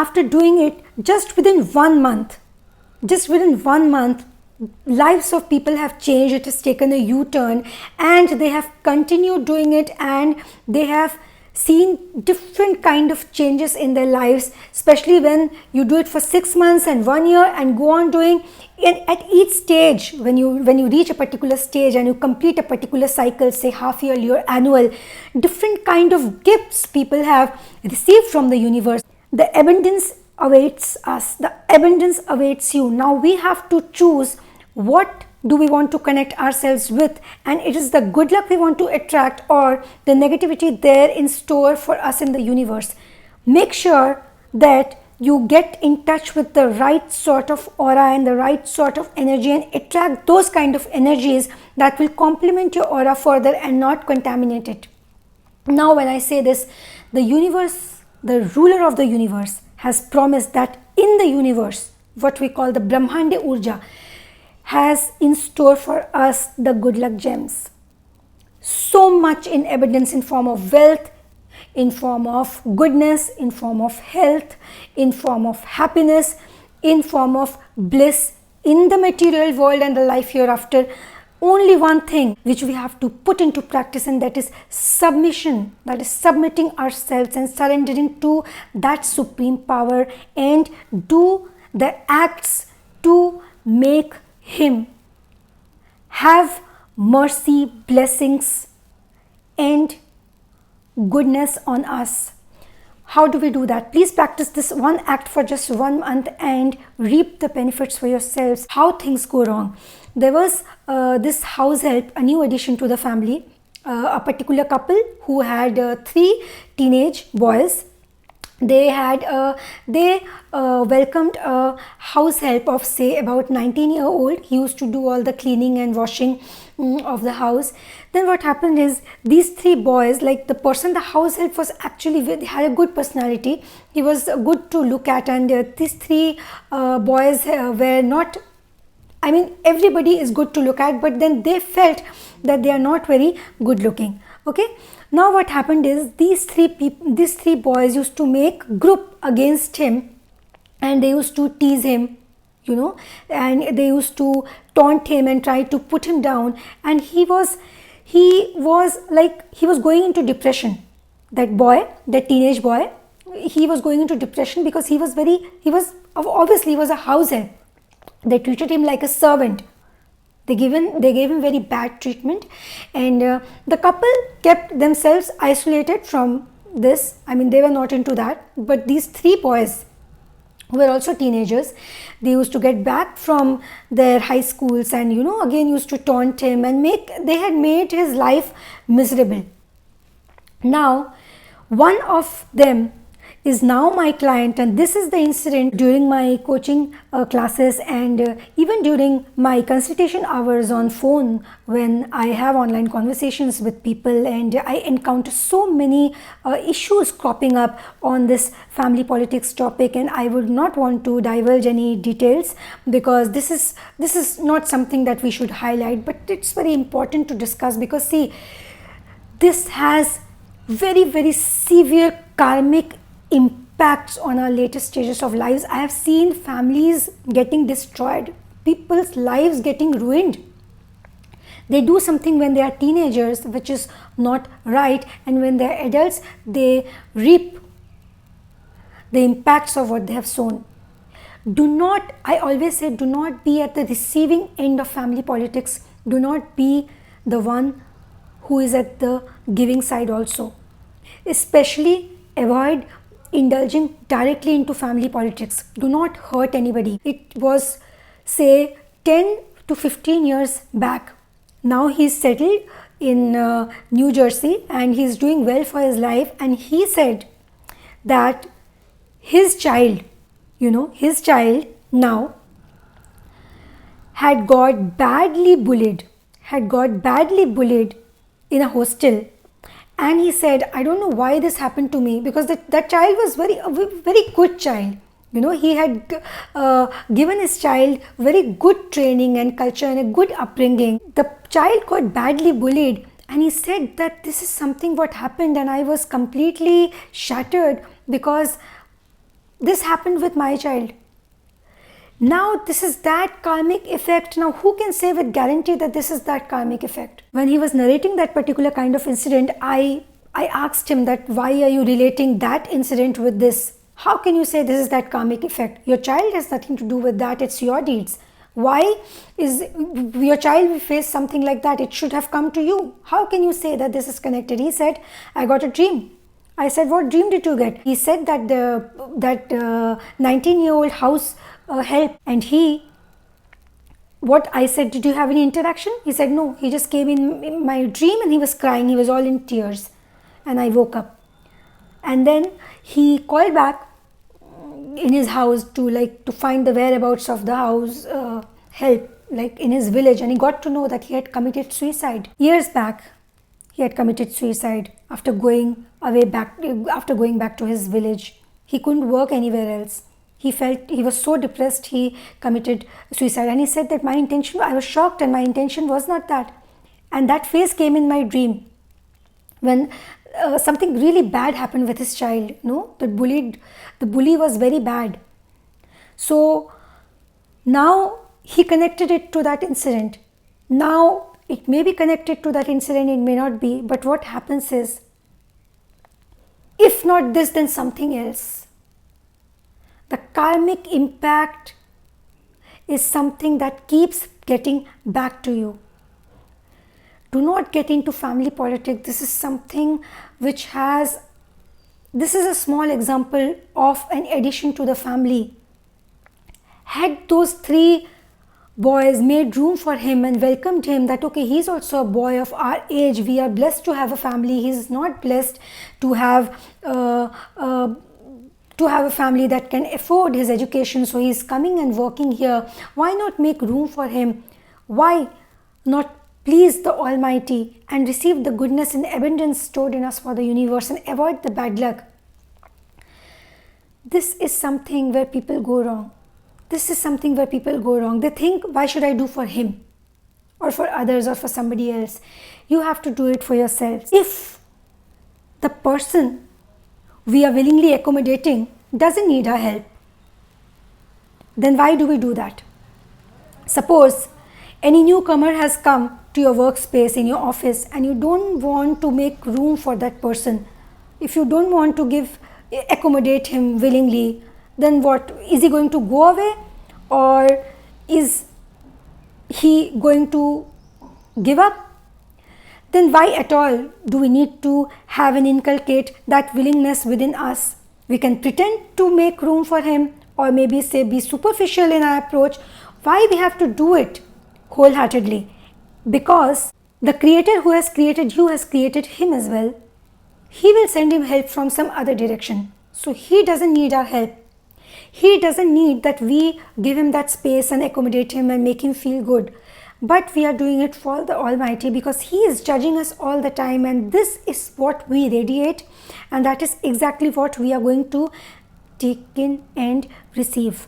after doing it, just within 1 month, lives of people have changed. It has taken a U-turn, and they have continued doing it, and they have seen different kind of changes in their lives, especially when you do it for 6 months and 1 year and go on doing. And at each stage, when you reach a particular stage and you complete a particular cycle, say half yearly or annual, different kind of gifts people have received from the universe. The abundance awaits us. The abundance awaits you. Now we have to choose what do we want to connect ourselves with, and it is the good luck we want to attract or the negativity there in store for us in the universe. Make sure that you get in touch with the right sort of aura and the right sort of energy, and attract those kind of energies that will complement your aura further and not contaminate it. Now when I say this, the universe, the ruler of the universe, has promised that in the universe, what we call the Brahmande Urja, has in store for us the good luck gems. So much in abundance, in form of wealth, in form of goodness, in form of health, in form of happiness, in form of bliss in the material world and the life hereafter. Only one thing which we have to put into practice, and that is submission. That is submitting ourselves and surrendering to that supreme power, and do the acts to make him have mercy, blessings and goodness on us. How do we do that? Please practice this one act for just 1 month and reap the benefits for yourselves. How things go wrong. There was this house help, a new addition to the family, a particular couple who had 3 teenage boys. They welcomed a house help of, say, about 19-year-old. He used to do all the cleaning and washing of the house. Then what happened is, these 3 boys, like the person, the house help was actually, had a good personality. He was good to look at, and these 3 boys were not, I mean, everybody is good to look at, but then they felt that they are not very good looking. Okay. Now what happened is, these 3 boys used to make group against him, and they used to tease him, you know, and they used to taunt him and try to put him down, and he was going into depression. That boy, that teenage boy, he was going into depression because he was a house help. They treated him like a servant. They gave him very bad treatment, and the couple kept themselves isolated from this. I mean, they were not into that. But these 3 boys, who were also teenagers, they used to get back from their high schools, and again used to taunt him, and they had made his life miserable. Now, one of them is now my client, and this is the incident during my coaching classes, and even during my consultation hours on phone, when I have online conversations with people, and I encounter so many issues cropping up on this family politics topic, and I would not want to divulge any details, because this is not something that we should highlight, but it's very important to discuss, because see, this has very, very severe karmic impacts on our latest stages of lives. I have seen families getting destroyed, people's lives getting ruined. They do something when they are teenagers which is not right, and when they are adults, they reap the impacts of what they have sown. I always say, do not be at the receiving end of family politics. Do not be the one who is at the giving side also. Especially avoid indulging directly into family politics. Do not hurt anybody. It was, say, 10 to 15 years back. Now he's settled in New Jersey, and he's doing well for his life, and he said that his child, now had got badly bullied in a hostel. And he said, I don't know why this happened to me, because that child was a very good child. He had given his child very good training and culture and a good upbringing. The child got badly bullied, and he said that this is something what happened, and I was completely shattered, because this happened with my child. Now this is that karmic effect. Now who can say with guarantee that this is that karmic effect? When he was narrating that particular kind of incident, I asked him that why are you relating that incident with this? How can you say this is that karmic effect? Your child has nothing to do with that. It's your deeds. Why is your child will face something like that? It should have come to you. How can you say that this is connected? He said, I got a dream. I said, what dream did you get? He said that that 19-year-old house help. And what I said, did you have any interaction? He said, no. He just came in my dream and he was crying. He was all in tears. And I woke up. And then he called back in his house to find the whereabouts of the house help, like in his village, and he got to know that he had committed suicide years back. He had committed suicide after going back to his village. He couldn't work anywhere else. He was so depressed, he committed suicide. And he said that my intention, I was shocked, and my intention was not that. And that phase came in my dream when something really bad happened with his child. The bully was very bad. So now he connected it to that incident. Now it may be connected to that incident, it may not be, but what happens is, if not this, then something else. The karmic impact is something that keeps getting back to you. Do not get into family politics. This is something which this is a small example of an addition to the family. Had those 3 boys made room for him and welcomed him, that okay, he's also a boy of our age, we are blessed to have a family, he's not blessed to have a family that can afford his education, so he's coming and working here. Why not make room for him? Why not please the Almighty and receive the goodness and abundance stored in us for the universe and avoid the bad luck? This is something where people go wrong. They think, why should I do for him or for others or for somebody else? You have to do it for yourselves. If the person we are willingly accommodating doesn't need our help, then why do we do that? Suppose any newcomer has come to your workspace, in your office, and you don't want to make room for that person. If you don't want to accommodate him willingly, then what? Is he going to go away, or is he going to give up? Then why at all do we need to have and inculcate that willingness within us? We can pretend to make room for him, or maybe say be superficial in our approach. Why we have to do it wholeheartedly? Because the Creator who has created you has created him as well. He will send him help from some other direction. So he doesn't need our help. He doesn't need that we give him that space and accommodate him and make him feel good. But we are doing it for the Almighty, because He is judging us all the time, and this is what we radiate, and that is exactly what we are going to take in and receive.